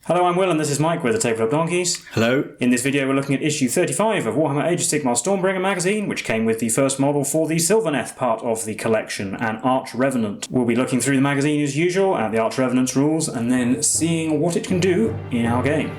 Hello, I'm Will and this is Mike with the Tabletop Donkeys. Hello. In this video we're looking at issue 35 of Warhammer Age of Sigmar Stormbringer magazine, which came with the first model for the Sylvaneth part of the collection, an Arch-Revenant. We'll be looking through the magazine as usual at the Arch-Revenant's rules and then seeing what it can do in our game.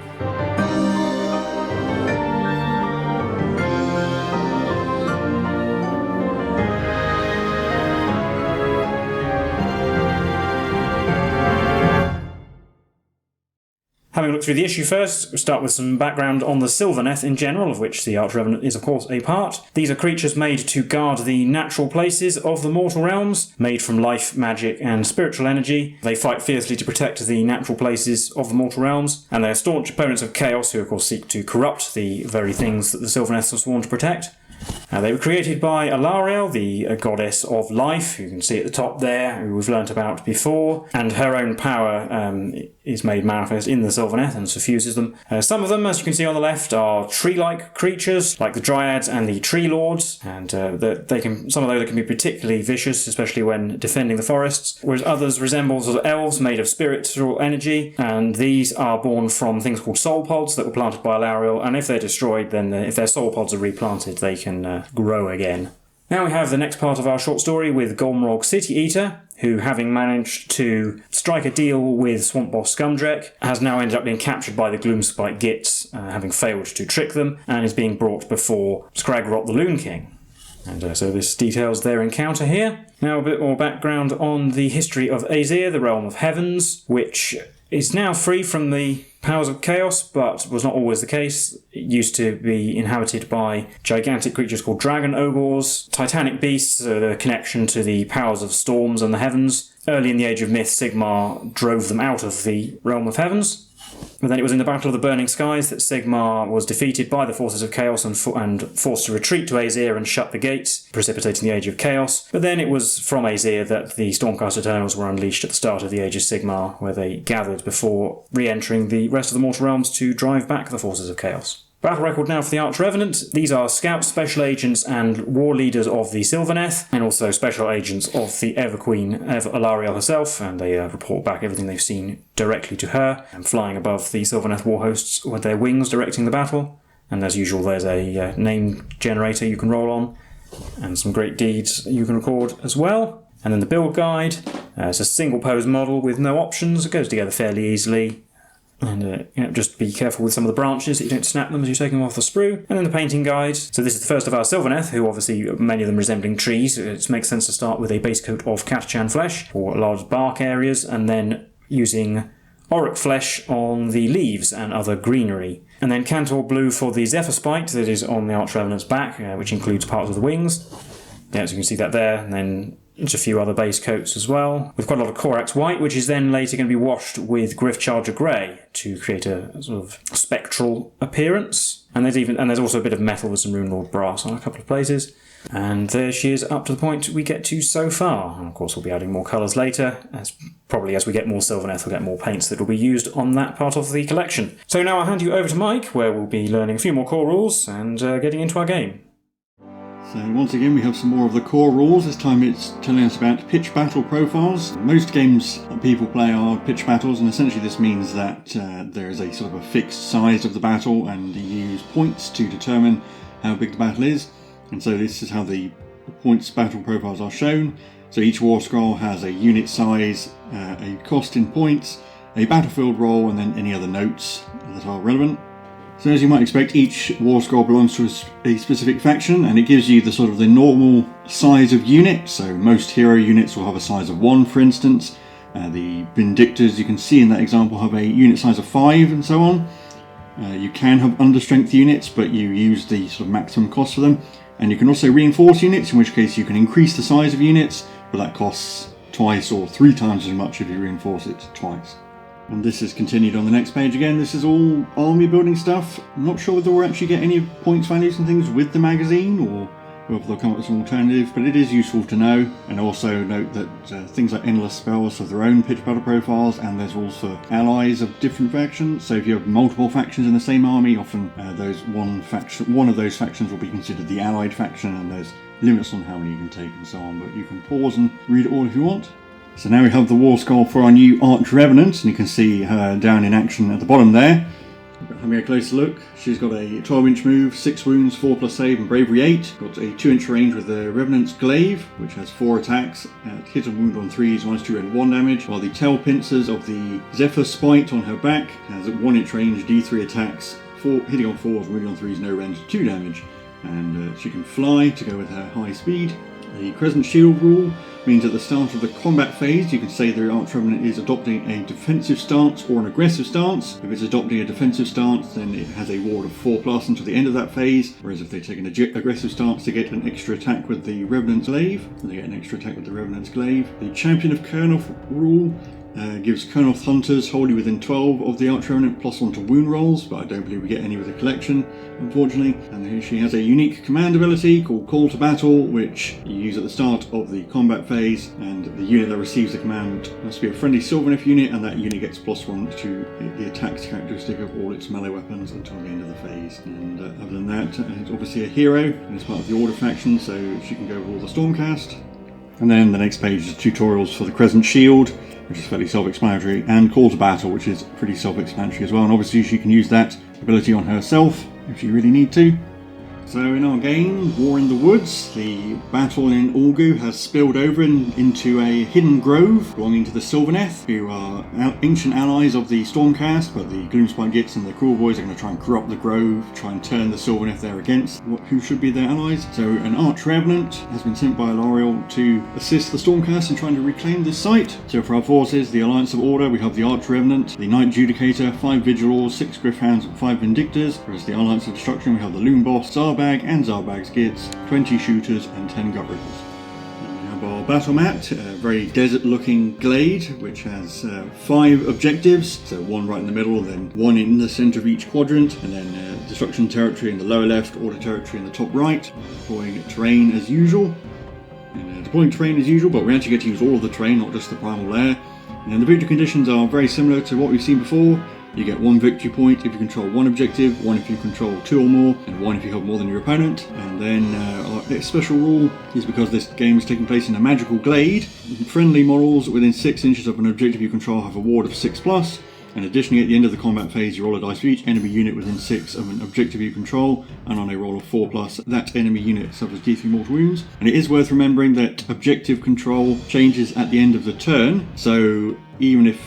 Having looked through the issue first, we'll start with some background on the Sylvaneth in general, of which the Arch-Revenant is of course a part. These are creatures made to guard the natural places of the mortal realms, made from life, magic and spiritual energy. They fight fiercely to protect the natural places of the mortal realms, and they are staunch opponents of chaos who of course seek to corrupt the very things that the Sylvaneths are sworn to protect. They were created by Alariel, the goddess of life, who you can see at the top there, who we've learnt about before, and her own power is made manifest in the Sylvaneth and suffuses them. Some of them, as you can see on the left, are tree-like creatures, like the Dryads and the Tree Lords, and some of those can be particularly vicious, especially when defending the forests, whereas others resemble sort of elves made of spiritual energy, and these are born from things called soul pods that were planted by Alariel, and if they're destroyed, then if their soul pods are replanted, they can grow again. Now we have the next part of our short story with Golmrog City Eater, who, having managed to strike a deal with Swamp Boss Scumdrek, has now ended up being captured by the Gloomspite Gits, having failed to trick them, and is being brought before Scragrot the Loon King. And so this details their encounter here. Now a bit more background on the history of Aesir, the Realm of Heavens, which is now free from the powers of chaos, but was not always the case. It used to be inhabited by gigantic creatures called dragon ogres, titanic beasts, the connection to the powers of storms and the heavens. Early in the Age of Myth, Sigmar drove them out of the Realm of Heavens. But then it was in the Battle of the Burning Skies that Sigmar was defeated by the forces of Chaos and forced to retreat to Aesir and shut the gates, precipitating the Age of Chaos. But then it was from Aesir that the Stormcast Eternals were unleashed at the start of the Age of Sigmar, where they gathered before re-entering the rest of the mortal realms to drive back the forces of Chaos. Battle record now for the Arch-Revenant. These are scouts, special agents and war leaders of the Sylvaneth, and also special agents of the Everqueen, Alariel herself, and they report back everything they've seen directly to her, and flying above the Sylvaneth war hosts with their wings directing the battle. And as usual, there's a name generator you can roll on, and some great deeds you can record as well. And then the build guide. It's a single pose model with no options. It goes together fairly easily. And just be careful with some of the branches that you don't snap them as you take them off the sprue. And then the painting guide. So this is the first of our Sylvaneth, who obviously many of them resembling trees. It makes sense to start with a base coat of Catachan flesh for large bark areas, and then using Auroch flesh on the leaves and other greenery. And then Cantor blue for the Zephyr Spite that is on the Arch-Revenant's back, which includes parts of the wings. Yeah, so you can see that there. And then just a few other base coats as well, with quite a lot of Corax white, which is then later going to be washed with Gryph-Charger grey to create a sort of spectral appearance. And there's also a bit of metal with some Runelord brass on a couple of places. And there she is up to the point we get to so far. And of course we'll be adding more colours later, probably as we get more Sylvaneth we'll get more paints that will be used on that part of the collection. So now I'll hand you over to Mike, where we'll be learning a few more core rules and getting into our game. So once again we have some more of the core rules. This time it's telling us about pitch battle profiles. Most games that people play are pitch battles, and essentially this means that there is a sort of a fixed size of the battle and you use points to determine how big the battle is. And so this is how the points battle profiles are shown. So each Warscroll has a unit size, a cost in points, a battlefield roll, and then any other notes that are relevant. So as you might expect, each Warscroll belongs to a specific faction, and it gives you the sort of the normal size of unit. So most hero units will have a size of 1, for instance. The Vindictors, you can see in that example, have a unit size of 5 and so on. You can have understrength units, but you use the sort of maximum cost for them. And you can also reinforce units, in which case you can increase the size of units, but that costs twice or 3 times as much if you reinforce it twice. And this is continued on the next page again. This is all army building stuff. I'm not sure whether we'll actually get any points values and things with the magazine, or whether they'll come up with some alternative, but it is useful to know. And also note that things like endless spells have their own pitch battle profiles, and there's also allies of different factions. So if you have multiple factions in the same army, often one of those factions will be considered the allied faction, and there's limits on how many you can take and so on. But you can pause and read it all if you want. So now we have the Warscroll for our new Arch-Revenant, and you can see her down in action at the bottom there. Have a closer look. She's got a 12-inch move, 6 wounds, 4+ save and bravery 8. Got a 2-inch range with the Revenant's Glaive, which has 4 attacks at hit and wound on 3s, -2 and 1 damage, while the tail pincers of the Zephyr Spite on her back has 1-inch range, D3 attacks, hitting on 4s, wounding on 3s, no range, 2 damage. And she can fly to go with her high speed. The Crescent Shield rule means at the start of the combat phase you can say the Arch-Revenant is adopting a defensive stance or an aggressive stance. If it's adopting a defensive stance, then it has a ward of 4+ until the end of that phase, whereas if they take an aggressive stance, they get an extra attack with the Revenant's Glaive. They get an extra attack with the Revenant's Glaive. The Champion of Kurnoth rule gives Kurnoth Hunters wholly within 12 of the Arch-Revenant +1 to wound rolls, but I don't believe we get any with the collection, unfortunately. And here she has a unique command ability called Call to Battle, which you use at the start of the combat phase, and the unit that receives the command must be a friendly Sylvaneth unit, and that unit gets +1 to the attacks characteristic of all its melee weapons until the end of the phase. And other than that, it's obviously a hero, and it's part of the Order faction, so she can go with all the Stormcast. And then the next page is tutorials for the Crescent Shield, which is fairly self-explanatory, and Call to Battle, which is pretty self-explanatory as well. And obviously she can use that ability on herself if you really need to. So in our game, War in the Woods, the battle in Orgu has spilled over into a hidden grove belonging to the Sylvaneth, who are ancient allies of the Stormcast, but the Gloomspite Gits and the Cruel Boys are going to try and corrupt the grove, try and turn the Sylvaneth there against who should be their allies. So an Arch-Revenant has been sent by Alariel to assist the Stormcast in trying to reclaim this site. So for our forces, the Alliance of Order, we have the Arch-Revenant, the Knight Judicator, 5 Vigilors, 6 Griffhounds and 5 Vindictors, whereas the Alliance of Destruction, we have the Loom Boss, Zarbag and Zarbag's Gits, 20 Shooters and 10 Gut Rippers. We have our battle mat, a very desert looking glade which has 5 objectives, so 1 right in the middle, then 1 in the centre of each quadrant, and then destruction territory in the lower left, order territory in the top right. Deploying terrain as usual, but we actually get to use all of the terrain, not just the primal lair. And then the victory conditions are very similar to what we've seen before. You get 1 victory point if you control 1 objective, 1 if you control 2 or more, and 1 if you have more than your opponent. And then our next special rule is because this game is taking place in a magical glade, friendly models within 6 inches of an objective you control have a ward of 6+. And additionally, at the end of the combat phase, you roll a dice for each enemy unit within 6 of an objective you control, and on a roll of 4+, that enemy unit suffers D3 mortal wounds. And it is worth remembering that objective control changes at the end of the turn, so even if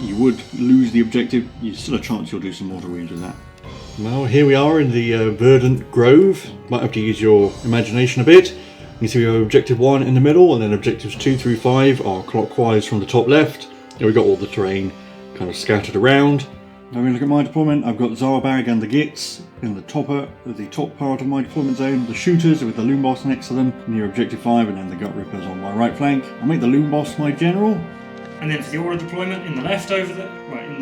you would lose the objective, there's still a chance you'll do some mortal wounds with that. Well, here we are in the Verdant Grove. Might have to use your imagination a bit. You can see we have objective 1 in the middle, and then objectives 2 through 5 are clockwise from the top left. And we've got all the terrain kind of scattered around. Now we look at my deployment. I've got Zarbag and the Gits in the top part of my deployment zone. The Shooters with the Loom Boss next to them near objective 5, and then the Gut Rippers on my right flank. I'll make the Loom Boss my general. And then for the order deployment, in the left in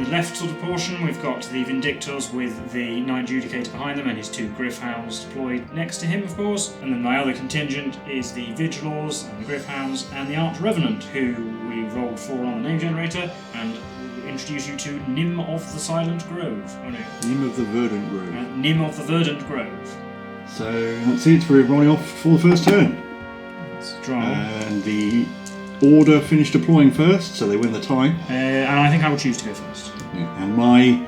the left sort of portion, we've got the Vindictors with the Knight Judicator behind them and his 2 Griffhounds deployed next to him, of course. And then my other contingent is the Vigilors and the Griffhounds and the Arch-Revenant, who we rolled 4 on the name generator, and we'll introduce you to Nym of the Silent Grove. Oh no. Nym of the Verdant Grove. Nym of the Verdant Grove. So that's it, we're rolling off for the first turn. Let's draw. And the Order finish deploying first, so they win the tie. And I think I will choose to go first. Yeah. And my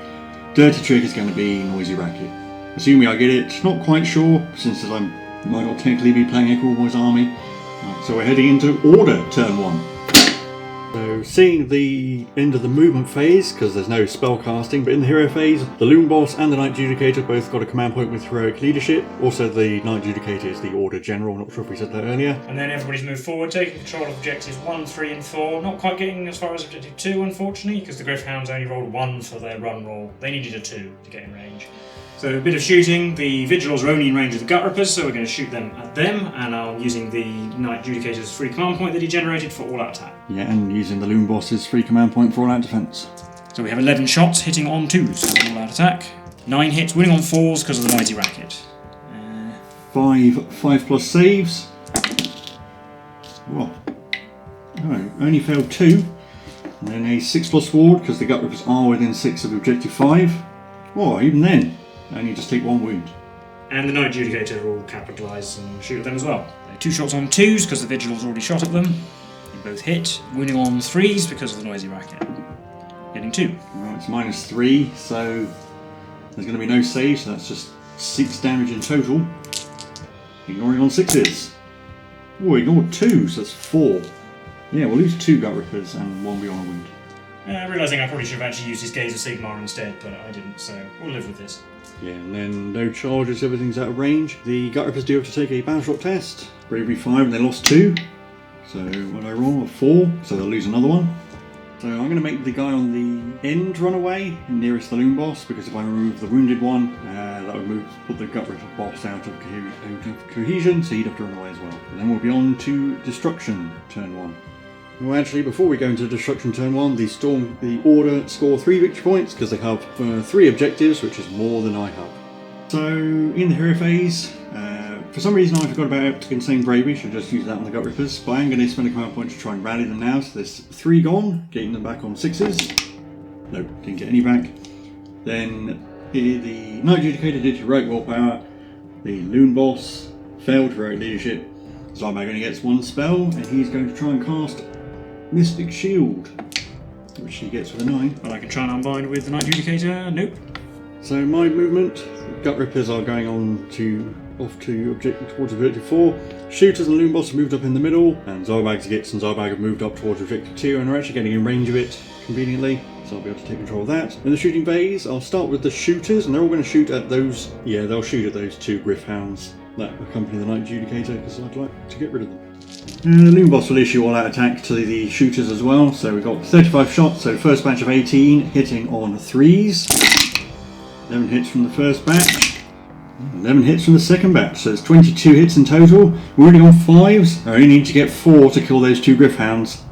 dirty trick is going to be Noisy Racket. Assuming I get it, not quite sure, since I might not technically be playing a Cruel Boys army. Right, so we're heading into Order, turn 1. So seeing the end of the movement phase, because there's no spell casting, but in the hero phase, the Loom Boss and the Knight Judicator both got a command point with heroic leadership. Also the Knight Judicator is the Order General, not sure if we said that earlier. And then everybody's moved forward, taking control of objectives 1, 3 and 4, not quite getting as far as objective 2 unfortunately, because the Griffhounds only rolled 1 for their run roll. They needed a 2 to get in range. So a bit of shooting. The Vigilors are only in range of the Gut Rippers, so we're going to shoot them at them, and I'm using the Knight Judicator's free command point that he generated for all-out attack. Yeah, and using the Loom Boss's free command point for all-out defense. So we have 11 shots hitting on 2s for all-out attack. 9 hits, winning on 4s because of the Noisy Racket. 5+ saves. What? No, only failed 2. And then a 6+ ward because the Gut Rippers are within 6 of objective 5. Oh, even then, only just take 1 wound. And the Knight Judicator will capitalise and shoot at them as well. 2 shots on 2s because the Vigilors already shot at them. both hit, wounding on 3s because of the noisy racket. Getting 2. Well, it's -3, so there's going to be no save, so that's just 6 damage in total. Ignoring on 6s. Oh, ignored 2, so that's 4. Yeah, we'll lose 2 Gut Rippers and 1 Beyond a Wound. Realising I probably should have actually used his Gaze of Sigmar instead, but I didn't, so we'll live with this. Yeah, and then no charges, everything's out of range. The Gut Rippers do have to take a battle shot test. Bravery 5 and they lost 2. So what did I roll? A 4, so they'll lose another one. So I'm going to make the guy on the end run away, nearest the Loon Boss, because if I remove the wounded one, that would put the Gut Ripper boss out of cohesion, so he'd have to run away as well. And then we'll be on to Destruction, turn 1. Well, actually, before we go into Destruction turn 1, the Order score 3 victory points, because they have 3 objectives, which is more than I have. So, in the hero phase, for some reason I forgot about Insane Bravery, should just use that on the Gut Rippers, but I am going to spend a command point to try and rally them now, so there's 3 gone, getting them back on 6s. Nope, didn't get any back. Then the Knight Adjudicator did heroic willpower, the Loon Boss failed heroic leadership, Zarbag only gets 1 spell, and he's going to try and cast Mystic Shield, which he gets with a 9. Well, I can try and unbind with the Knight Adjudicator. Nope. So my movement, Gut Rippers are going on towards objective 4. Shooters and Loon Boss have moved up in the middle, and Zarbag's Gits and Zarbag have moved up towards objective 2 and are actually getting in range of it conveniently, so I'll be able to take control of that. In the shooting phase, I'll start with the shooters, and they're all going to shoot at those, they'll shoot at those 2 Griff Hounds that accompany the Knight Adjudicator, because I'd like to get rid of them. The Loon Boss will issue all-out attack to the shooters as well, so we've got 35 shots, so first batch of 18, hitting on 3s. 11 hits from the first batch, 11 hits from the second batch, so it's 22 hits in total. We're only on 5s, I only need to get 4 to kill those 2 Griff Hounds.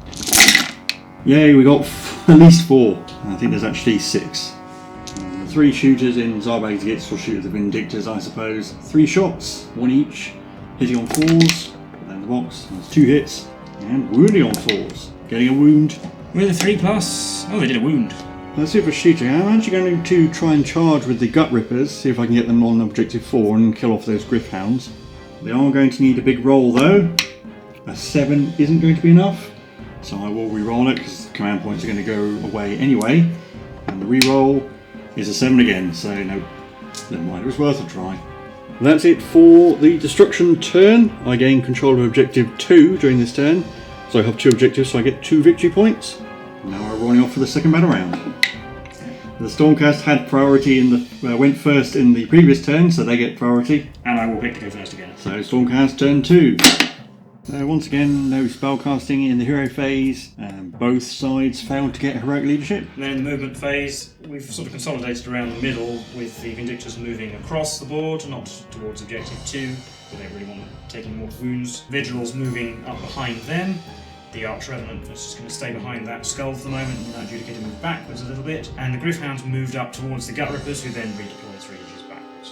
Yay, we got at least 4, I think there's actually 6. 3 shooters in Zarbag's Gits will shoot at the Vindictors, I suppose. 3 shots, 1 each, hitting on 4s. The box, that's 2 hits, and wounding on 4s, getting a wound. With a 3+. Oh, they did a wound. Let's see if we're shooting. I'm actually going to try and charge with the Gut Rippers, see if I can get them on objective 4 and kill off those Griff Hounds. They are going to need a big roll though. A 7 isn't going to be enough, so I will re-roll it because the command points are going to go away anyway. And the re-roll is a 7 again, so no, never mind, it was worth a try. That's it for the Destruction turn. I gain control of objective 2 during this turn, so I have 2 objectives, so I get 2 victory points. Now we're rolling off for the second battle round. The Stormcast had priority went first in the previous turn, so they get priority. And I will pick to go first again. So Stormcast turn 2. Once again, no spellcasting in the hero phase. Both sides failed to get heroic leadership. And then in the movement phase, we've sort of consolidated around the middle with the Vindictors moving across the board, not towards objective 2. They don't really want them taking more wounds. Vigil's moving up behind them. The Arch-Revenant is just going to stay behind that skull for the moment, and that Adjudicator moved backwards a little bit. And the Griff Hounds moved up towards the Gut Rippers, who then redeploy 3 inches backwards.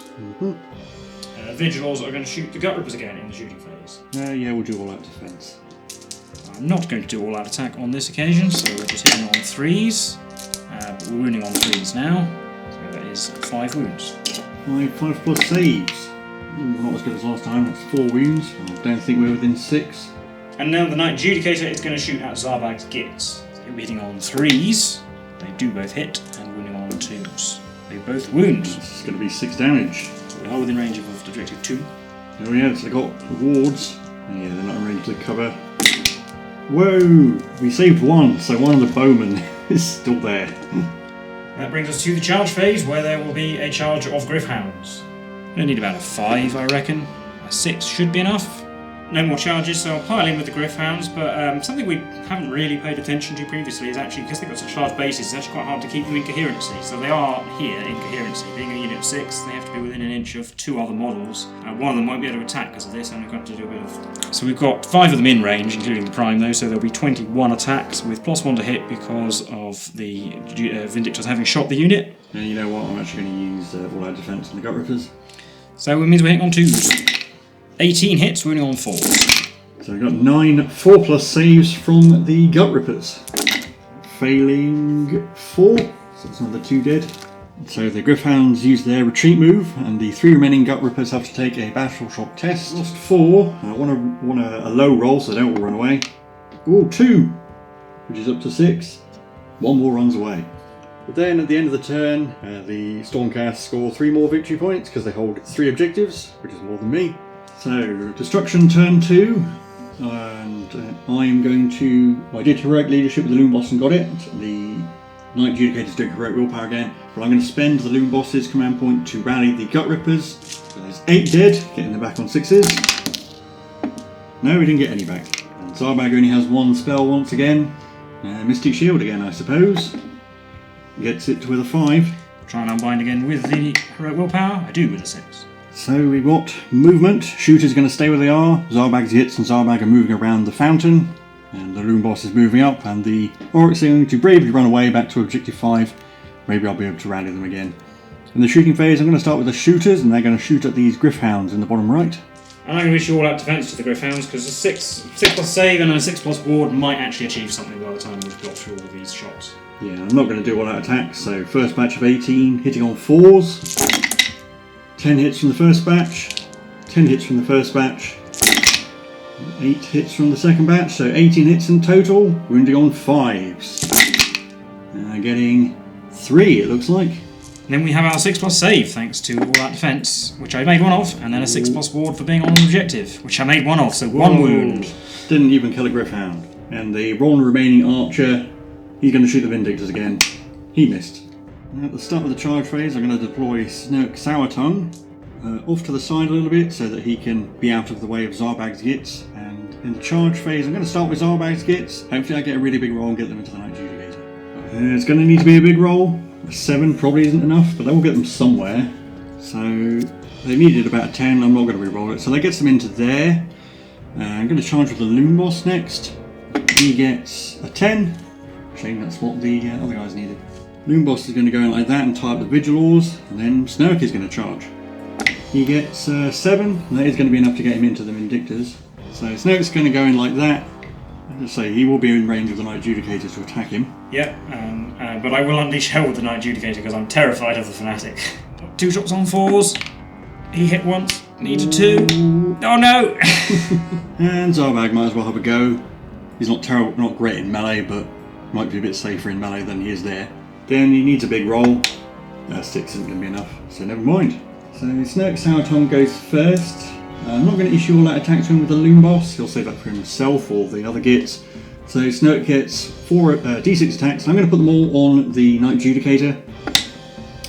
Vigils are going to shoot the Gut Rippers again in the shooting phase. Yeah, we'll do all-out defense. I'm not going to do all-out attack on this occasion, so we're just hitting on 3s. But we're wounding on 3s now, so that is 5 wounds. 5 plus saves. Not as good as last time, that's 4 wounds. I don't think we're within 6. And now the Knight Adjudicator is going to shoot at Zarbag's Gits. So he'll be hitting on 3s. They do both hit, and wounding on 2s. They both wound. This is going to be 6 damage. So we are within range of objective 2. Oh yeah, so they got wards. Yeah, they're not in range to cover. Whoa! We saved 1, so one of the bowmen is still there. That brings us to the charge phase, where there will be a charge of Griff Hounds. We'll need about a 5, I reckon. A 6 should be enough. No more charges, so I'll pile in with the Griff Hounds, but something we haven't really paid attention to previously is actually, because they've got such large bases, it's actually quite hard to keep them in coherency. So they are here in coherency. Being a unit of 6, they have to be within an inch of 2 other models. One of them won't be able to attack because of this, and we've got to do a bit of... So we've got 5 of them in range, including the Prime though, so there'll be 21 attacks with +1 to hit because of the Vindictors having shot the unit. And you know what, I'm actually going to use all-out defense on the Gut Rippers. So it means we're hitting on 2s. 18 hits, wounding on 4s. So we've got 9 4+ saves from the Gut Rippers. Failing 4, so that's another 2 dead. So the Griff Hounds use their retreat move, and the 3 remaining Gut Rippers have to take a battle shock test. Lost 4, I want a low roll so they don't all run away. Ooh, 2, which is up to 6. 1 more runs away. But then at the end of the turn, the Stormcast score 3 more victory points because they hold 3 objectives, which is more than me. So, destruction turn 2, and I'm going to... Well, I did heroic leadership with the Loon Boss and got it. The Knight Adjudicator's doing heroic willpower again, but I'm going to spend the Loon Boss's command point to rally the Gut Rippers. So there's 8 dead, getting them back on 6s. No, we didn't get any back. And Zarbag only has 1 spell once again. Mystic Shield again, I suppose. Gets it with a 5. Try and unbind again with the heroic willpower. I do with a 6. So we've got movement. Shooters are going to stay where they are. Zarbag's hits and Zarbag are moving around the fountain. And the Loon Boss is moving up. And the Oryx are going to bravely run away back to Objective 5. Maybe I'll be able to rally them again. In the shooting phase, I'm going to start with the shooters. And they're going to shoot at these Griffhounds in the bottom right. And I'm going to issue all out defense to the Griffhounds because a 6 plus save and a 6 plus ward might actually achieve something by the time we've got through all of these shots. Yeah, I'm not going to do all out attacks. So first batch of 18 hitting on 4s. 10 hits from the first batch. 10 hits from the first batch. 8 hits from the second batch. So 18 hits in total. Wounding on 5s. Getting 3 it looks like. Then we have our 6 plus save, thanks to all that defense, which I made 1 of, and then a 6 plus ward for being on an objective, which I made 1 of, so 1 wound. Didn't even kill a Griffhound. And the one remaining archer, he's going to shoot the Vindictors again. He missed. And at the start of the charge phase, I'm going to deploy Snook Sourtongue off to the side a little bit so that he can be out of the way of Zarbag's Gits. And in the charge phase, I'm going to start with Zarbag's Gits. Hopefully I get a really big roll and get them into the Knight Adjudicator. It's going to need to be a big roll. A 7 probably isn't enough, but that will get them somewhere. So they needed about a 10, I'm not going to re-roll it. So that gets them into there. I'm going to charge with the Loon Boss next. He gets a 10. Shame that's what the other guys needed. Loon Boss is going to go in like that and tie up the Vigilors, and then Snook is going to charge. He gets 7, and that is going to be enough to get him into the Vindictors. So Snook's going to go in like that. As I say, he will be in range of the Knight Adjudicator to attack him. Yeah, but I will unleash hell with the Knight Adjudicator because I'm terrified of the Fanatic. 2 shots on 4s. He hit once, needed 2. Oh no! And Zarbag might as well have a go. He's not terrible, not great in melee, but might be a bit safer in melee than he is there. Then he needs a big roll. 6 isn't going to be enough, so never mind. So Snook Sourtongue goes first. I'm not going to issue all that attack to him with the Loon Boss. He'll save that for himself or the other Gits. So Snook gets 4 d6 attacks. I'm going to put them all on the Knight Adjudicator.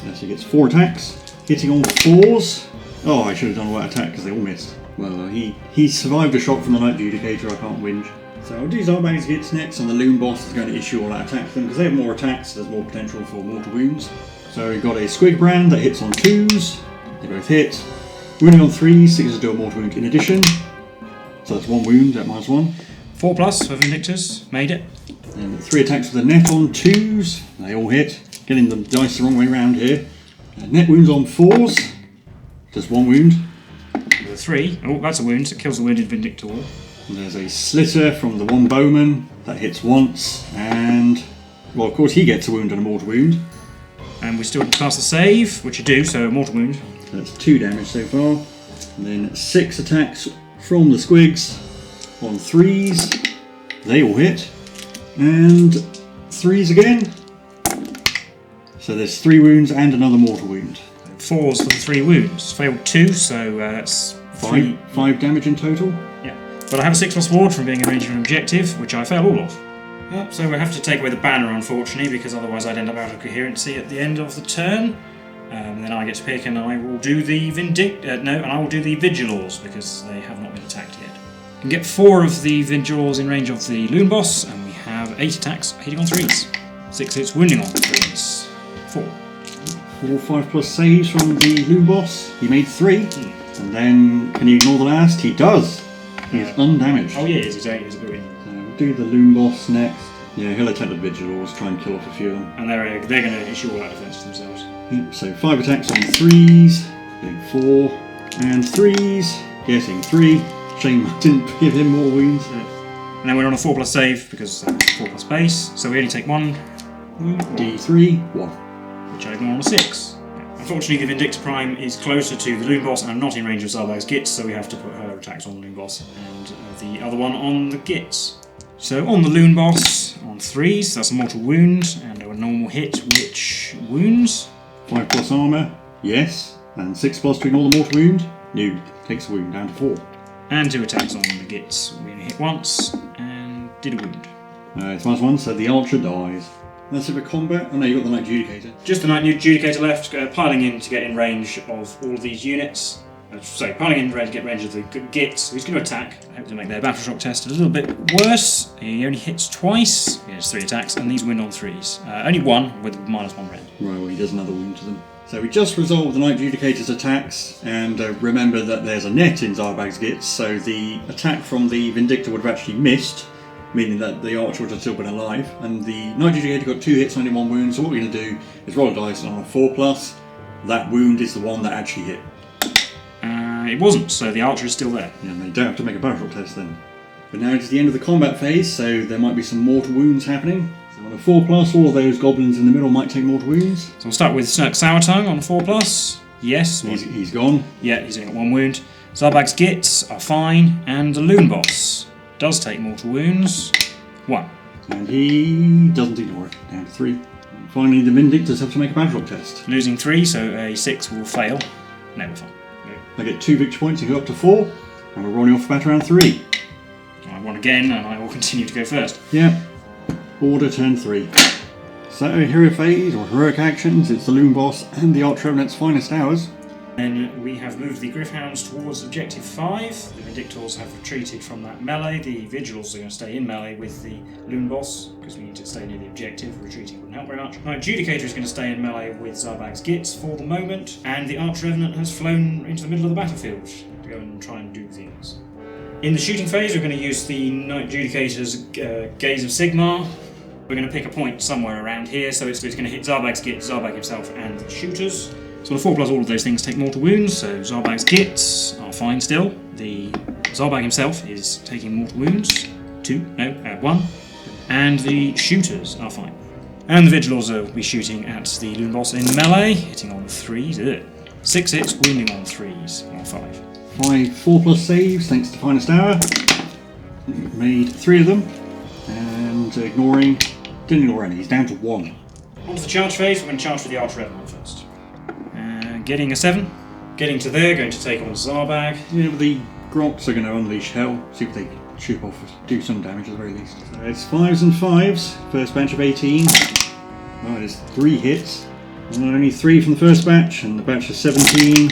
So he gets 4 attacks. Hitting on 4s. Oh, I should have done all that attack because they all missed. Well, he survived a shot from the Knight Adjudicator. I can't whinge. So I'll do Zarbag's Gits next, and the Loon Boss is going to issue all that attack to them because they have more attacks. There's more potential for mortal wounds. So we've got a Squigbrand that hits on 2s. They both hit. Wounding on 3s, 6s do a mortal wound in addition. So that's 1 wound at -1. 4 plus for Vindictors, made it. And 3 attacks with a net on 2s, they all hit. Getting the dice the wrong way around here. Net wounds on 4s, just 1 wound. With a 3, oh that's a wound, it kills the wounded Vindictor. And there's a Slitter from the 1 Bowman, that hits once, and well of course he gets a wound and a mortal wound. And we still cast the save, which you do, so a mortal wound. That's 2 damage so far. And then 6 attacks from the Squigs on 3s. They all hit. And 3s again. So there's 3 wounds and another mortal wound. 4s for the 3 wounds. Failed 2, so that's 3. 5 damage in total. Yeah. But I have a 6 plus ward from being in range of an objective, which I fail all of. Yep, so we have to take away the banner, unfortunately, because otherwise I'd end up out of coherency at the end of the turn. Then I get to pick, and I will do the I will do the Vigilors because they have not been attacked yet. You can get 4 of the Vigilors in range of the Loon Boss, and we have 8 attacks hitting on 3s, 6 hits wounding on 3s, 4. 4, 5 plus saves from the Loon Boss. He made 3, and then can you ignore the last? He does. He's undamaged. Oh yeah, he's a bit weird. We'll do the Loon Boss next. Yeah, he'll attack the Vigilors, try and kill off a few of them. And they're going to issue all out defense to themselves. Yep, so 5 attacks on 3s, getting 4, and 3s, getting 3. Shame I didn't give him more wounds. And then we're on a 4 plus save because 4 plus base, so we only take 1 wound. D3, 1. Which I ignore on a 6. Unfortunately, the Vindictor Prime is closer to the Loon Boss, and I'm not in range of Zarbag's Gits, so we have to put her attacks on the Loon Boss and the other one on the Gits. So on the Loon Boss, on 3s, that's a mortal wound, and a normal hit, which wounds. 5+ armour, yes. And 6+ to ignore the mortal wound, no. Takes the wound down to 4. And 2 attacks on the Gits. We only hit once, and did a wound. It's -1, so the archer dies. That's it for combat. Oh no, you got the Knight Judicator. Just the Knight Judicator left, piling in to get in range of all of these units. Piling in to get range of the Gits, who's going to attack. I hope to make their battle shock test a little bit worse. He only hits twice. He has 3 attacks, and these wound on 3s. Only 1 with -1 rend. Right, well, he does another wound to them. So we just resolved the Knight Judicator's attacks, and remember that there's a net in Zarbag's Gits, so the attack from the Vindictor would have actually missed, meaning that the archer would have still been alive, and the Knight Judicator got 2 hits and only 1 wound, so what we're going to do is roll a dice, and on a 4+, that wound is the one that actually hit. It wasn't, so the archer is still there. Yeah, and they don't have to make a battle test then. But now it's the end of the combat phase, so there might be some mortal wounds happening. So on a 4+, all of those goblins in the middle might take mortal wounds. So we'll start with Snurk Sourtongue on a 4+. Yes. He's gone. Yeah, he's only got 1 wound. Zarbag's Gits are fine, and the Loon Boss does take mortal wounds. 1. And he doesn't ignore it, down to 3. And finally, the Vindictors have to make a battle test. Losing 3, so a 6 will fail. No, we're fine. I get 2 victory points to go up to 4, and we're rolling off for battle round 3. I won again, and I will continue to go first. Yeah. Order turn 3. So, hero phase, or heroic actions, it's the Loon Boss and the Arch-Revenant's finest hours. Then we have moved the Gryph-hounds towards objective 5. The Vindictors have retreated from that melee. The Vigils are going to stay in melee with the Loon Boss, because we need to stay near the objective. Retreating wouldn't help very much. Knight Judicator is going to stay in melee with Zarbag's Gits for the moment, and the Arch-Revenant has flown into the middle of the battlefield to go and try and do things. In the shooting phase, we're going to use the Knight Judicator's Gaze of Sigmar. We're going to pick a point somewhere around here, so it's going to hit Zarbag's Gits, Zarbag himself, and the shooters. So on a 4+, all of those things take mortal wounds, so Zarbag's Gits are fine still. The Zarbag himself is taking mortal wounds. 1. And the shooters are fine. And the Vigilors will be shooting at the Loon Boss in melee, hitting on 3s. 6 hits, wounding on 3s, on 5. 5 4+ saves, thanks to finest hour. Made 3 of them, and didn't ignore any, he's down to 1. On to the charge phase, we're going to charge for the Arch-Revenant first. Getting a 7. Getting to there, going to take on Zarbag. Yeah, but the Grots are going to unleash hell, see if they can chip off, do some damage at the very least. So it's 5s and 5s, first batch of 18. Well, it's 3 hits. And only 3 from the first batch, and the batch of 17.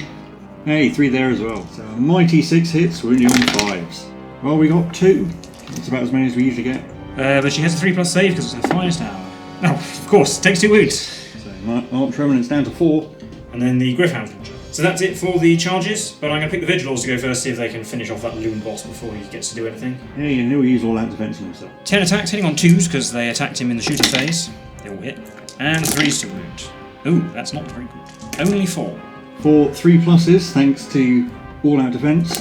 Hey, 3 there as well. So a mighty 6 hits, wounding on 5s. Well, we got 2. That's about as many as we usually get. But she has a 3+ save because it's her finest hour. Oh, of course, takes 2 wounds. So Arch-Revenant's down to 4. And then the Gryph-hounds will charge. So that's it for the charges, but I'm going to pick the Vigilors to go first, see if they can finish off that Loon Boss before he gets to do anything. Yeah, he'll use all out defense on himself. 10 attacks, hitting on 2s because they attacked him in the shooting phase. They all hit. And 3s to wound. Ooh, that's not very good. Only 4. 4 3+, thanks to all out defense.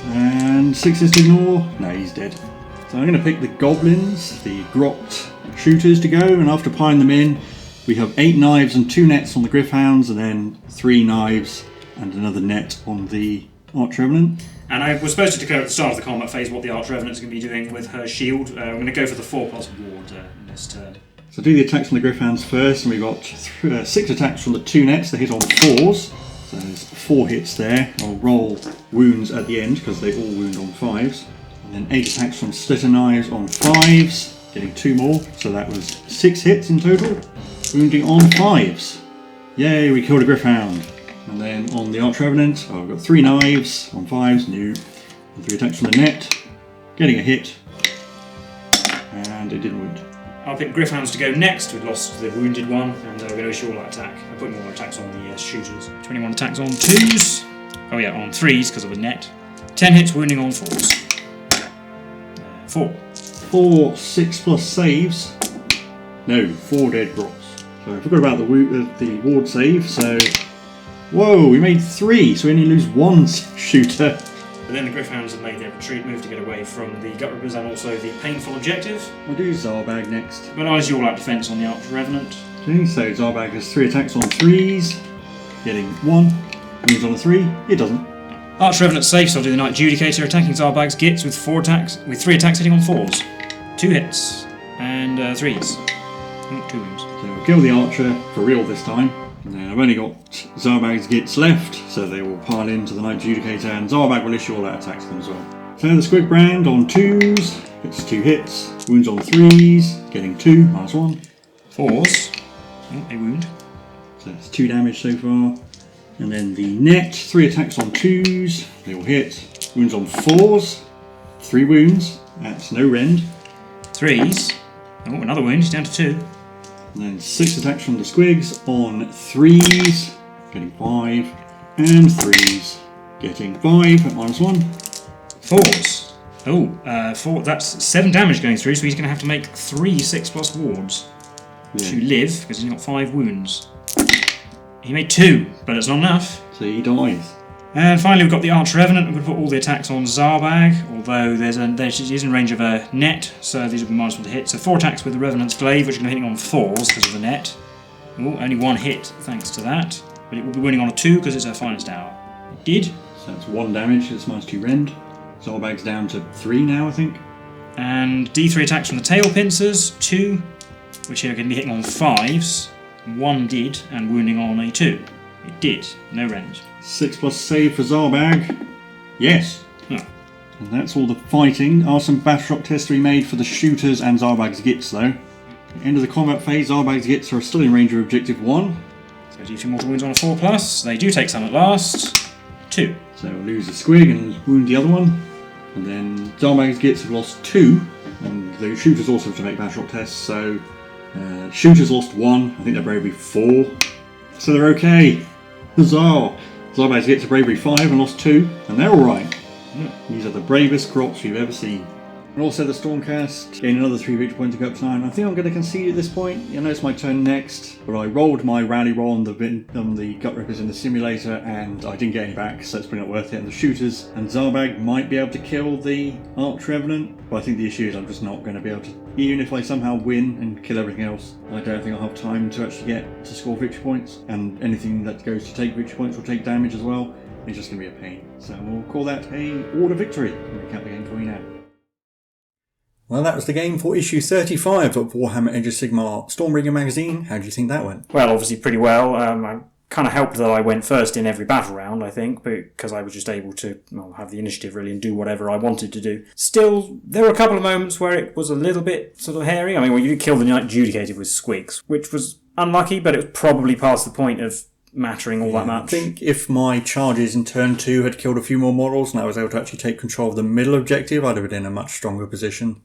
And 6s to ignore. No, he's dead. So I'm going to pick the Goblins, the Grot shooters to go, and after piling them in, we have 8 knives and 2 nets on the Gryph-hounds, and then 3 knives and another net on the Arch-Revenant. And I was supposed to declare at the start of the combat phase what the Arch-Revenant is going to be doing with her shield. I'm going to go for the 4+ ward in this turn. So do the attacks on the Gryph-hounds first, and we've got 6 attacks from the 2 nets. They hit on 4s, so there's 4 hits there. I'll roll wounds at the end because they all wound on 5s. And then 8 attacks from slitter knives on 5s, getting 2 more, so that was 6 hits in total. Wounding on 5s. Yay, we killed a Gryph-hound. And then on the Arch-Revenant, I've got 3 knives on 5s, new, and 3 attacks from the net, getting a hit, and it didn't wound. I'll pick Gryph-hounds to go next. We've lost the wounded one, and we're going to issue all that attack. I'm putting more attacks on the shooters. 21 attacks on 2s. Oh yeah, on 3s because of the net. 10 hits, wounding on 4s. 4. 4 6+ saves. No, 4 dead Grots. So I forgot about the ward save, so... Whoa, we made 3, so we only lose 1 shooter. But then the Gryph-hounds have made their retreat move to get away from the Gut Rippers and also the painful objective. I'll do Zarbag next. But I'll use all-out defense on the Arch-Revenant. Okay, so Zarbag has 3 attacks on 3s, getting 1. Wounds on a 3, it doesn't. Arch-Revenant safe, so I'll do the Knight Judicator, attacking Zarbag's Gits with 3 attacks hitting on 4s. 2 hits. And 3s. 2 wounds. So we'll kill the Archer for real this time. And then I've only got Zarbag's Gits left, so they will pile into the Knight Judicator, and Zarbag will issue all out attacks to them as well. So the Squig Brand on 2s, gets 2 hits. Wounds on 3s, getting 2, -1. 4s. A wound. So that's 2 damage so far. And then the net, 3 attacks on 2s, they will hit. Wounds on 4s, 3 wounds, that's no rend. 3s. Oh, another wound, he's down to 2. And then 6 attacks from the Squigs on 3s, getting 5. And 3s, getting 5 at -1. 4s. Oh, 4, that's 7 damage going through, so he's going to have to make 3 6+ wards to live, because he's got 5 wounds. He made 2, but it's not enough. So he dies. And finally we've got the Arch-Revenant. I'm going to put all the attacks on Zarbag, although he's in range of a net, so these will be -1 to hit. So 4 attacks with the Revenant's Glaive, which are going to hit on 4s because of the net. Oh, only 1 hit thanks to that. But it will be winning on a 2 because it's her finest hour. It did. So that's 1 damage, it's -2 rend. Zarbag's down to 3 now, I think. And D3 attacks from the Tail Pincers, 2, which are going to be hitting on 5s. 1 did, and wounding on a 2. It did, no rend. 6+ save for Zarbag. Yes. Oh. And that's all the fighting. Are some Battleshock tests to be made for the shooters and Zarbag's Gits though. At the end of the combat phase, Zarbag's Gits are still in range of Objective 1. So do 2 mortal wounds on a 4+. They do take some at last. 2. So we'll lose the Squig and wound the other one. And then Zarbag's Gits have lost 2. And the shooters also have to make Battleshock tests, so shooters lost 1. I think they're bravery 4. So they're okay. Huzzah! Zarbag's Gits are bravery 5 and lost 2, and they're alright. These are the bravest crops you've ever seen. And also the Stormcast gained another 3 victory points to go up to 9. I think I'm going to concede at this point. I know it's my turn next, but I rolled my rally roll on the Gut Rippers in the simulator and I didn't get any back, so it's probably not worth it. And the shooters and Zarbag might be able to kill the Arch-Revenant, but I think the issue is I'm just not going to be able to. Even if I somehow win and kill everything else, I don't think I'll have time to actually get to score victory points, and anything that goes to take victory points will take damage as well. It's just going to be a pain. So we'll call that a order victory. I'll recap the game for you now. Well, that was the game for issue 35 of Warhammer Age of Sigmar Stormbringer magazine. How do you think that went? Well, obviously pretty well. I kind of helped that I went first in every battle round, I think, because I was just able to have the initiative really and do whatever I wanted to do. Still, there were a couple of moments where it was a little bit sort of hairy. I mean, well, you did kill the Knight Judicated with Squigs, which was unlucky, but it was probably past the point of mattering all that much. I think if my charges in turn 2 had killed a few more models and I was able to actually take control of the middle objective, I'd have been in a much stronger position.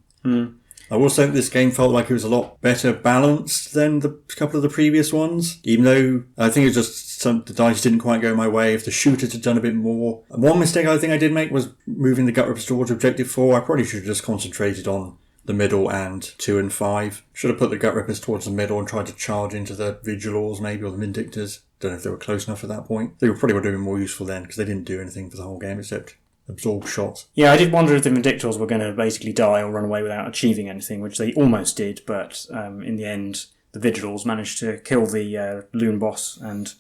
I will say that this game felt like it was a lot better balanced than a couple of the previous ones, even though I think it was just the dice didn't quite go my way. If the shooters had done a bit more. One mistake I think I did make was moving the Gut Rippers towards Objective 4. I probably should have just concentrated on the middle and 2 and 5. Should have put the Gut Rippers towards the middle and tried to charge into the Vigilors maybe, or the Vindictors. Don't know if they were close enough at that point. They probably would have been more useful then, because they didn't do anything for the whole game except absorb shots. Yeah, I did wonder if the Vindictors were going to basically die or run away without achieving anything, which they almost did, but in the end, the Vigilors managed to kill the Loon Boss, and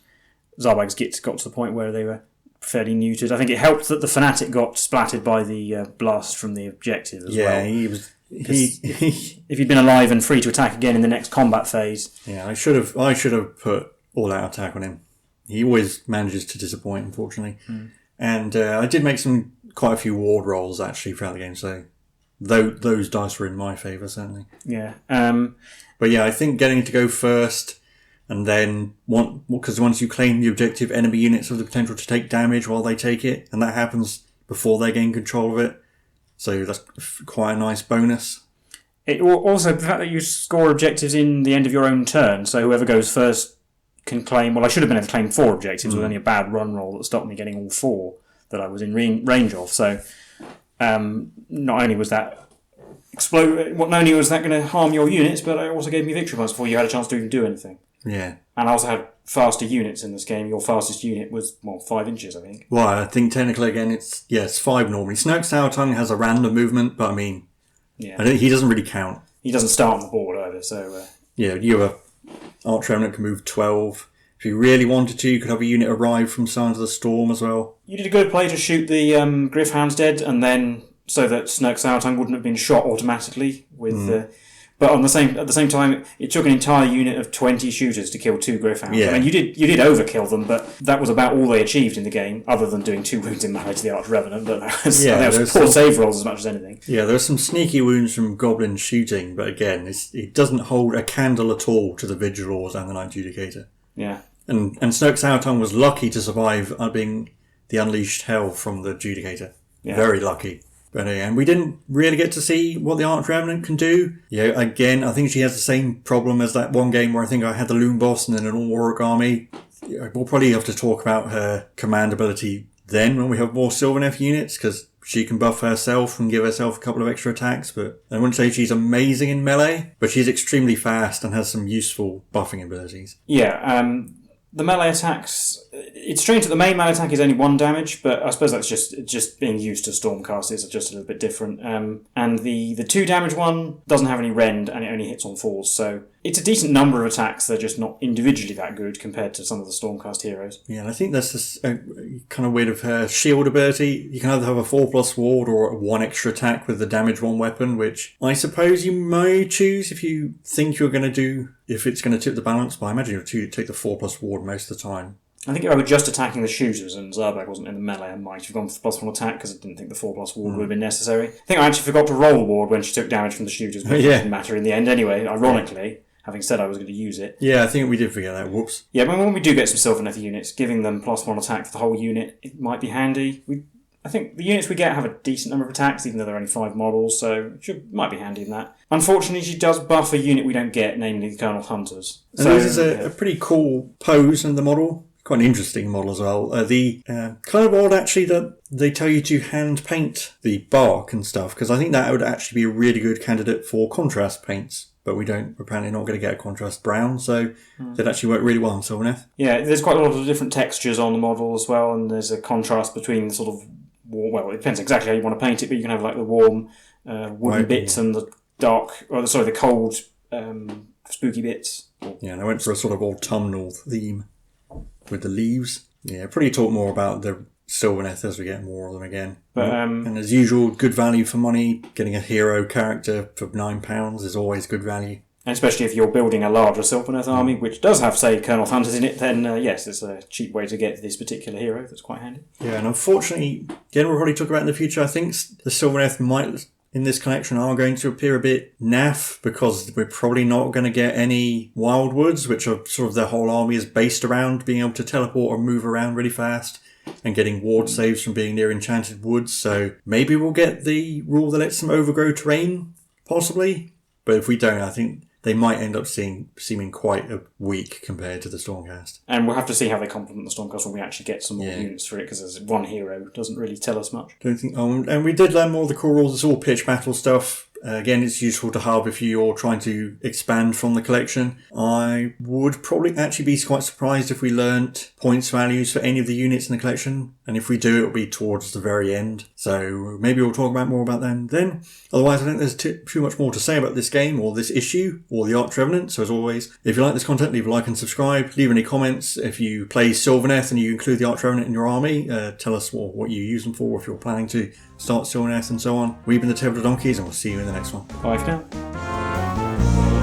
Zarbag's Gits got to the point where they were fairly neutered. I think it helped that the Fanatic got splattered by the blast from the objective as well. Yeah, he was... if he'd been alive and free to attack again in the next combat phase... Yeah, I should have put all-out attack on him. He always manages to disappoint, unfortunately. And I did make quite a few ward rolls actually throughout the game, so those dice were in my favour certainly. Yeah. But yeah, I think getting to go first, and then because once you claim the objective, enemy units have the potential to take damage while they take it, and that happens before they gain control of it. So that's quite a nice bonus. It also the fact that you score objectives in the end of your own turn, so whoever goes first can claim. Well, I should have been able to claim 4 objectives with only a bad run roll that stopped me getting all 4 that I was in range of. So not only was that not only was that going to harm your units, but it also gave me victory points before you had a chance to even do anything. Yeah. And I also had faster units in this game. Your fastest unit was 5 inches, I think. Well, I think technically again it's 5 normally. Snoke's Sour Tongue has a random movement, but I mean, he doesn't really count. He doesn't start on the board either, so your Arch-Revenant can move 12, If you really wanted to, you could have a unit arrive from Sons of the Storm as well. You did a good play to shoot the Griff Hounds dead, and then so that Snurk Sourtongue wouldn't have been shot automatically with. But at the same time, it took an entire unit of 20 shooters to kill 2 Griffhounds. Yeah. I mean, you did overkill them, but that was about all they achieved in the game, other than doing 2 wounds in melee to the Arch-Revenant. But that was poor save rolls as much as anything. Yeah, there are some sneaky wounds from Goblin shooting, but again, it doesn't hold a candle at all to the Vigilors and the Night Judicator. Yeah. And Snurk Sourtongue was lucky to survive being the unleashed hell from the Judicator. Yeah. Very lucky. But and we didn't really get to see what the Arch-Revenant can do. Yeah, again, I think she has the same problem as that one game where I think I had the Loon Boss and then an all-Warwick army. We'll probably have to talk about her command ability then when we have more Sylvaneth units, because she can buff herself and give herself a couple of extra attacks. But I wouldn't say she's amazing in melee, but she's extremely fast and has some useful buffing abilities. Yeah, the melee attacks, it's strange that the main melee attack is only 1 damage, but I suppose that's just being used to Stormcast is just a little bit different. And the 2 damage one doesn't have any rend, and it only hits on 4s, so it's a decent number of attacks. They're just not individually that good compared to some of the Stormcast heroes. Yeah, and I think that's just kind of weird of her shield ability. You can either have a 4+ ward or 1 extra attack with the damage 1 weapon, which I suppose you may choose if you think you're going to do, if it's going to tip the balance, but I imagine you'll take the 4+ ward most of the time. I think if I were just attacking the shooters and Zerberg wasn't in the melee, I might have gone for the +1 attack because I didn't think the 4+ ward would have been necessary. I think I actually forgot to roll ward when she took damage from the shooters, but it didn't matter in the end anyway, ironically. Having said I was going to use it. Yeah, I think we did forget that. Whoops. Yeah, but when we do get some Sylvaneth units, giving them +1 attack for the whole unit, it might be handy. I think the units we get have a decent number of attacks, even though there are only 5 models, so it might be handy in that. Unfortunately, she does buff a unit we don't get, namely the Colonel Hunters. And this is a pretty cool pose in the model. Quite an interesting model as well. Kind of odd actually that they tell you to hand paint the bark and stuff, because I think that would actually be a really good candidate for contrast paints. But we don't, apparently not going to get a contrast brown, so that actually worked really well on Sylvaneth. Yeah, there's quite a lot of different textures on the model as well, and there's a contrast between the sort of, well, it depends exactly how you want to paint it, but you can have like the warm wooden bits and the the cold spooky bits. Yeah, and I went for a sort of autumnal theme with the leaves. Yeah, probably talk more about the Sylvaneth as we get more of them again. But, and as usual, good value for money. Getting a hero character for £9 is always good value. And especially if you're building a larger Sylvaneth army, which does have, say, Colonel Hunters in it, then yes, it's a cheap way to get this particular hero that's quite handy. Yeah, and unfortunately, again, we'll probably talk about in the future, I think the Sylvaneth might, in this collection, are going to appear a bit naff, because we're probably not going to get any Wildwoods, which are sort of their whole army is based around being able to teleport or move around really fast and getting ward saves from being near enchanted woods. So maybe we'll get the rule that lets them overgrow terrain, possibly. But if we don't, I think they might end up seeming quite weak compared to the Stormcast. And we'll have to see how they complement the Stormcast when we actually get some more units for it, because there's one hero doesn't really tell us much. And we did learn more of the core rules. It's all pitch battle stuff. Again, it's useful to have if you're trying to expand from the collection. I would probably actually be quite surprised if we learnt points values for any of the units in the collection. And if we do, it'll be towards the very end. So maybe we'll talk about more about them then. Otherwise, I think there's too much more to say about this game or this issue or the Arch-Revenant. So as always, if you like this content, leave a like and subscribe. Leave any comments. If you play Sylvaneth and you include the Arch-Revenant in your army, tell us what you use them for if you're planning to start Sylvaneth and so on. We've been the Tabletop Donkeys, and we'll see you in the next one. Bye for now.